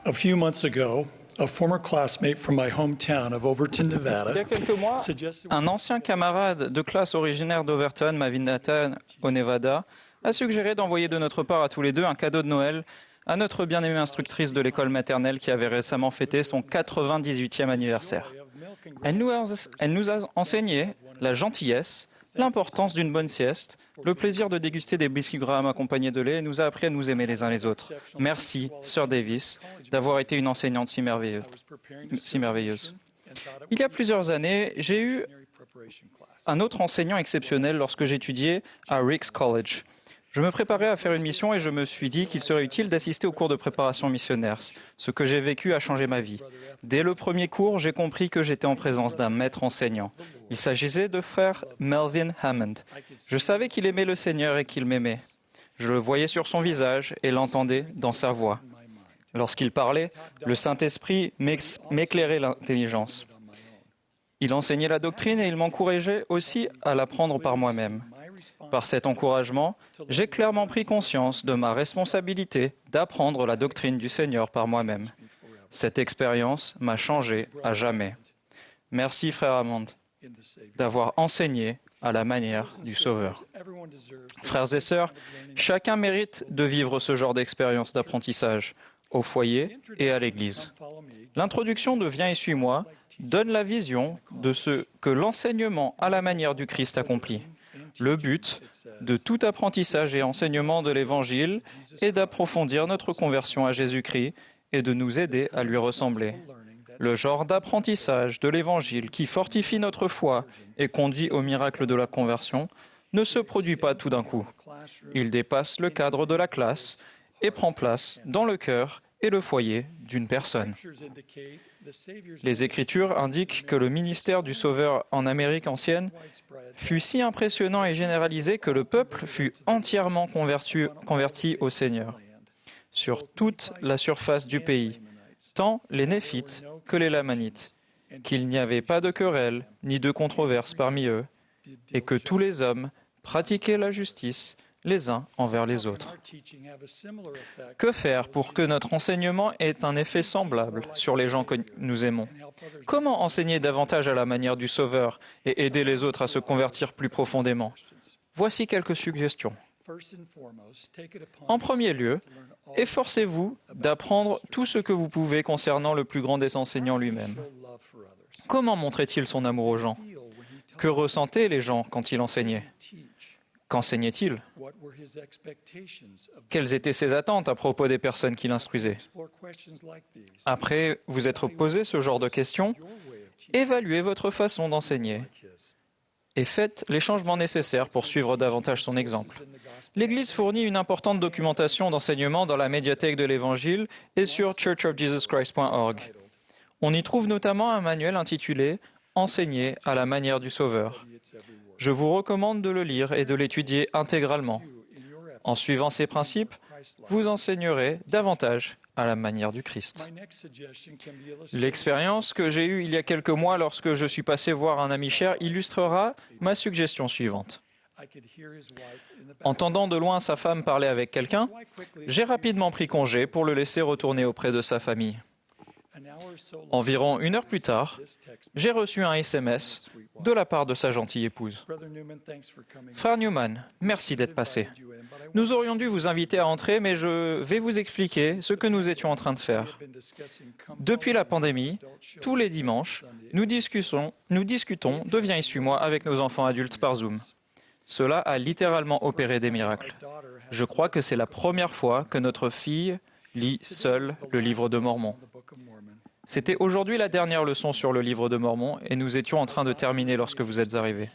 A few months ago, a former classmate from my hometown of Overton, Il y Nevada, a quelques mois, un ancien camarade de classe originaire d'Overton, ma ville natale au Nevada, a suggéré d'envoyer de notre part à tous les deux un cadeau de Noël à notre bien-aimée instructrice de l'école maternelle qui avait récemment fêté son 98e anniversaire. Elle nous a enseigné la gentillesse, l'importance d'une bonne sieste, le plaisir de déguster des biscuits Graham accompagnés de lait et nous a appris à nous aimer les uns les autres. Merci, Sœur Davis, d'avoir été une enseignante si merveilleuse. Il y a plusieurs années, j'ai eu un autre enseignant exceptionnel lorsque j'étudiais à Ricks College. Je me préparais à faire une mission et je me suis dit qu'il serait utile d'assister au cours de préparation missionnaire. Ce que j'ai vécu a changé ma vie. Dès le premier cours, j'ai compris que j'étais en présence d'un maître enseignant. Il s'agissait de frère Melvin Hammond. Je savais qu'il aimait le Seigneur et qu'il m'aimait. Je le voyais sur son visage et l'entendais dans sa voix. Lorsqu'il parlait, le Saint-Esprit m'éclairait l'intelligence. Il enseignait la doctrine et il m'encourageait aussi à l'apprendre par moi-même. Par cet encouragement, j'ai clairement pris conscience de ma responsabilité d'apprendre la doctrine du Seigneur par moi-même. Cette expérience m'a changé à jamais. Merci, frère Hammond, d'avoir enseigné à la manière du Sauveur. Frères et sœurs, chacun mérite de vivre ce genre d'expérience d'apprentissage, au foyer et à l'Église. L'introduction de « Viens et suis-moi » donne la vision de ce que l'enseignement à la manière du Christ accomplit. Le but de tout apprentissage et enseignement de l'Évangile est d'approfondir notre conversion à Jésus-Christ et de nous aider à lui ressembler. Le genre d'apprentissage de l'Évangile qui fortifie notre foi et conduit au miracle de la conversion ne se produit pas tout d'un coup. Il dépasse le cadre de la classe et prend place dans le cœur et le foyer d'une personne. Les Écritures indiquent que le ministère du Sauveur en Amérique ancienne fut si impressionnant et généralisé que le peuple fut entièrement converti au Seigneur, sur toute la surface du pays, tant les Néphites que les Lamanites, qu'il n'y avait pas de querelle ni de controverse parmi eux, et que tous les hommes pratiquaient la justice les uns envers les autres. Que faire pour que notre enseignement ait un effet semblable sur les gens que nous aimons? Comment enseigner davantage à la manière du Sauveur et aider les autres à se convertir plus profondément? Voici quelques suggestions. En premier lieu, efforcez-vous d'apprendre tout ce que vous pouvez concernant le plus grand des enseignants lui-même. Comment montrait-il son amour aux gens? Que ressentaient les gens quand il enseignait? Qu'enseignait-il? Quelles étaient ses attentes à propos des personnes qu'il instruisait? Après vous être posé ce genre de questions, évaluez votre façon d'enseigner et faites les changements nécessaires pour suivre davantage son exemple. L'Église fournit une importante documentation d'enseignement dans la médiathèque de l'Évangile et sur churchofjesuschrist.org. On y trouve notamment un manuel intitulé « Enseigner à la manière du Sauveur ». Je vous recommande de le lire et de l'étudier intégralement. En suivant ces principes, vous enseignerez davantage à la manière du Christ. L'expérience que j'ai eue il y a quelques mois lorsque je suis passé voir un ami cher illustrera ma suggestion suivante. Entendant de loin sa femme parler avec quelqu'un, j'ai rapidement pris congé pour le laisser retourner auprès de sa famille. Environ 1 heure plus tard, j'ai reçu un SMS de la part de sa gentille épouse. « Frère Newman, merci d'être passé. Nous aurions dû vous inviter à entrer, mais je vais vous expliquer ce que nous étions en train de faire. Depuis la pandémie, tous les dimanches, nous discutons de Viens et suis-moi avec nos enfants adultes par Zoom. Cela a littéralement opéré des miracles. Je crois que c'est la première fois que notre fille lit seule le livre de Mormon. C'était aujourd'hui la dernière leçon sur le livre de Mormon et nous étions en train de terminer lorsque vous êtes arrivés.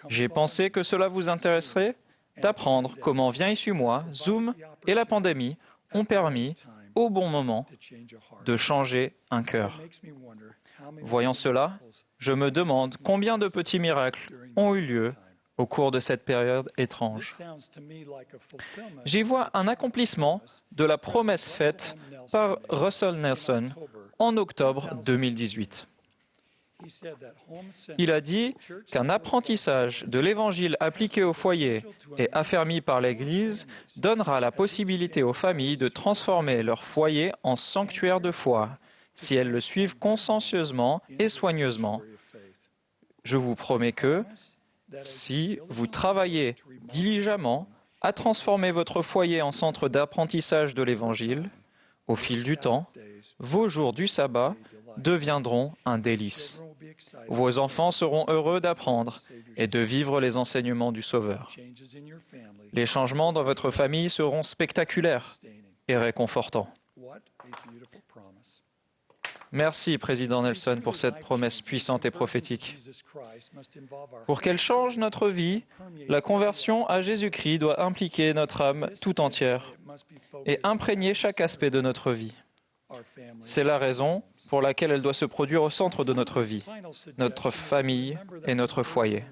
J'ai pensé que cela vous intéresserait d'apprendre comment Viens et suis-moi, Zoom et la pandémie ont permis, au bon moment, de changer un cœur. Voyant cela, je me demande combien de petits miracles ont eu lieu au cours de cette période étrange. J'y vois un accomplissement de la promesse faite par Russell Nelson en octobre 2018. Il a dit qu'un apprentissage de l'Évangile appliqué au foyer et affermi par l'Église donnera la possibilité aux familles de transformer leur foyer en sanctuaire de foi, si elles le suivent consciencieusement et soigneusement. Je vous promets que, si vous travaillez diligemment à transformer votre foyer en centre d'apprentissage de l'Évangile, au fil du temps, vos jours du sabbat deviendront un délice. Vos enfants seront heureux d'apprendre et de vivre les enseignements du Sauveur. Les changements dans votre famille seront spectaculaires et réconfortants. Merci, Président Nelson, pour cette promesse puissante et prophétique. Pour qu'elle change notre vie, la conversion à Jésus-Christ doit impliquer notre âme tout entière et imprégner chaque aspect de notre vie. C'est la raison pour laquelle elle doit se produire au centre de notre vie, notre famille et notre foyer.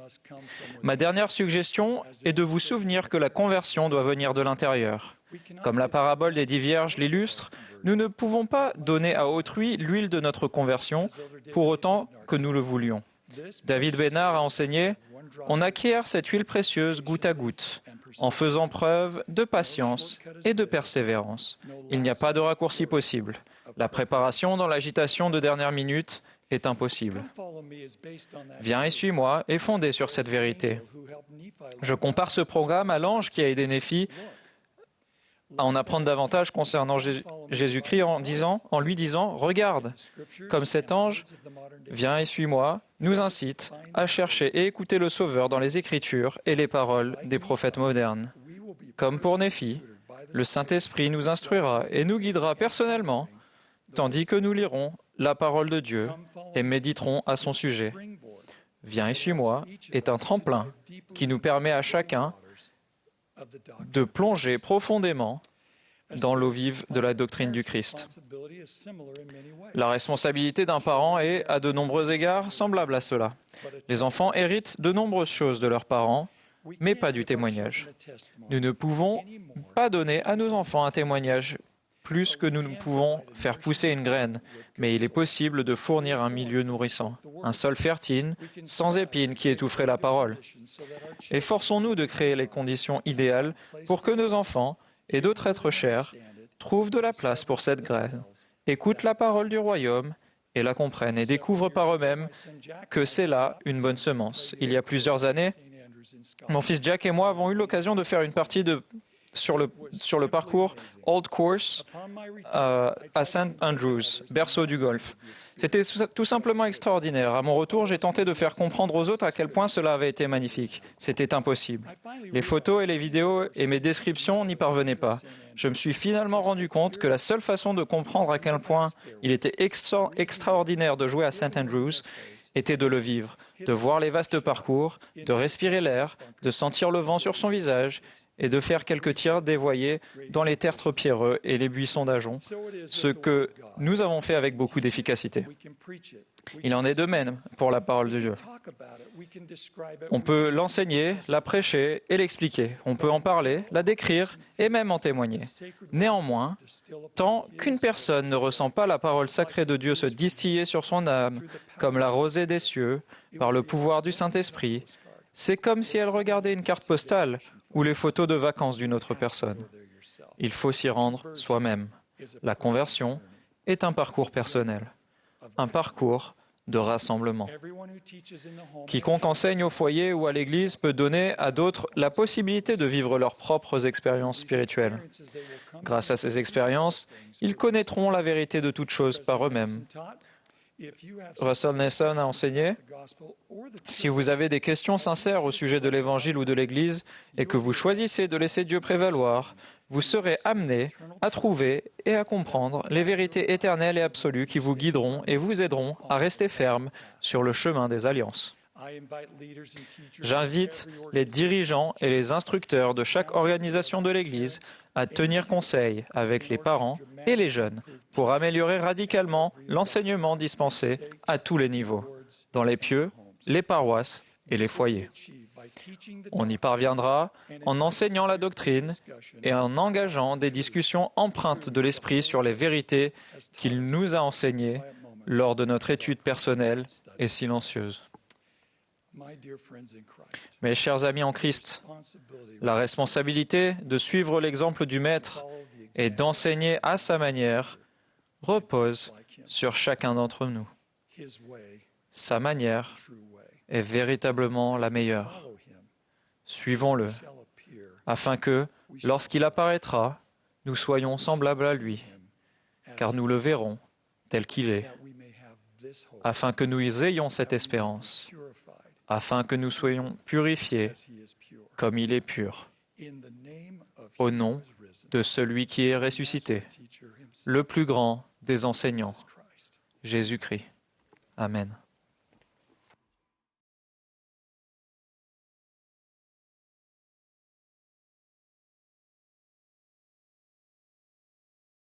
Ma dernière suggestion est de vous souvenir que la conversion doit venir de l'intérieur. Comme la parabole des 10 vierges l'illustre, nous ne pouvons pas donner à autrui l'huile de notre conversion pour autant que nous le voulions. David Bénard a enseigné « On acquiert cette huile précieuse goutte à goutte, en faisant preuve de patience et de persévérance. Il n'y a pas de raccourci possible. La préparation dans l'agitation de dernière minute est impossible. Viens et suis-moi est fondé sur cette vérité. Je compare ce programme à l'ange qui a aidé Néphi à en apprendre davantage concernant Jésus-Christ en lui disant « Regarde, comme cet ange, viens et suis-moi », nous incite à chercher et écouter le Sauveur dans les Écritures et les paroles des prophètes modernes. Comme pour Néphi, le Saint-Esprit nous instruira et nous guidera personnellement, tandis que nous lirons la parole de Dieu et méditerons à son sujet. « Viens et suis-moi » est un tremplin qui nous permet à chacun de plonger profondément dans l'eau vive de la doctrine du Christ. La responsabilité d'un parent est, à de nombreux égards, semblable à cela. Les enfants héritent de nombreuses choses de leurs parents, mais pas du témoignage. Nous ne pouvons pas donner à nos enfants un témoignage plus que nous ne pouvons faire pousser une graine, mais il est possible de fournir un milieu nourrissant, un sol fertile, sans épines qui étoufferait la parole. Efforçons-nous de créer les conditions idéales pour que nos enfants et d'autres êtres chers trouvent de la place pour cette graine, écoutent la parole du royaume et la comprennent et découvrent par eux-mêmes que c'est là une bonne semence. Il y a plusieurs années, mon fils Jack et moi avons eu l'occasion de faire une partie sur le parcours Old Course à St. Andrews, berceau du golf. C'était tout simplement extraordinaire. À mon retour, j'ai tenté de faire comprendre aux autres à quel point cela avait été magnifique. C'était impossible. Les photos et les vidéos et mes descriptions n'y parvenaient pas. Je me suis finalement rendu compte que la seule façon de comprendre à quel point il était extraordinaire de jouer à St. Andrews était de le vivre, de voir les vastes parcours, de respirer l'air, de sentir le vent sur son visage et de faire quelques tirs dévoyés dans les tertres pierreux et les buissons d'ajoncs, ce que nous avons fait avec beaucoup d'efficacité. Il en est de même pour la parole de Dieu. On peut l'enseigner, la prêcher et l'expliquer. On peut en parler, la décrire et même en témoigner. Néanmoins, tant qu'une personne ne ressent pas la parole sacrée de Dieu se distiller sur son âme, comme la rosée des cieux, par le pouvoir du Saint-Esprit, c'est comme si elle regardait une carte postale ou les photos de vacances d'une autre personne. Il faut s'y rendre soi-même. La conversion est un parcours personnel, un parcours de rassemblement. Quiconque enseigne au foyer ou à l'église peut donner à d'autres la possibilité de vivre leurs propres expériences spirituelles. Grâce à ces expériences, ils connaîtront la vérité de toutes choses par eux-mêmes. Russell Nelson a enseigné « Si vous avez des questions sincères au sujet de l'Évangile ou de l'Église et que vous choisissez de laisser Dieu prévaloir, vous serez amenés à trouver et à comprendre les vérités éternelles et absolues qui vous guideront et vous aideront à rester fermes sur le chemin des alliances. » J'invite les dirigeants et les instructeurs de chaque organisation de l'Église à tenir conseil avec les parents et les jeunes pour améliorer radicalement l'enseignement dispensé à tous les niveaux, dans les pieux, les paroisses et les foyers. On y parviendra en enseignant la doctrine et en engageant des discussions empreintes de l'Esprit sur les vérités qu'il nous a enseignées lors de notre étude personnelle et silencieuse. Mes chers amis en Christ, la responsabilité de suivre l'exemple du Maître et d'enseigner à sa manière repose sur chacun d'entre nous. Sa manière est véritablement la meilleure. Suivons-le, afin que, lorsqu'il apparaîtra, nous soyons semblables à lui, car nous le verrons tel qu'il est, afin que nous ayons cette espérance, afin que nous soyons purifiés comme il est pur, au nom de celui qui est ressuscité, le plus grand des enseignants, Jésus-Christ. Amen.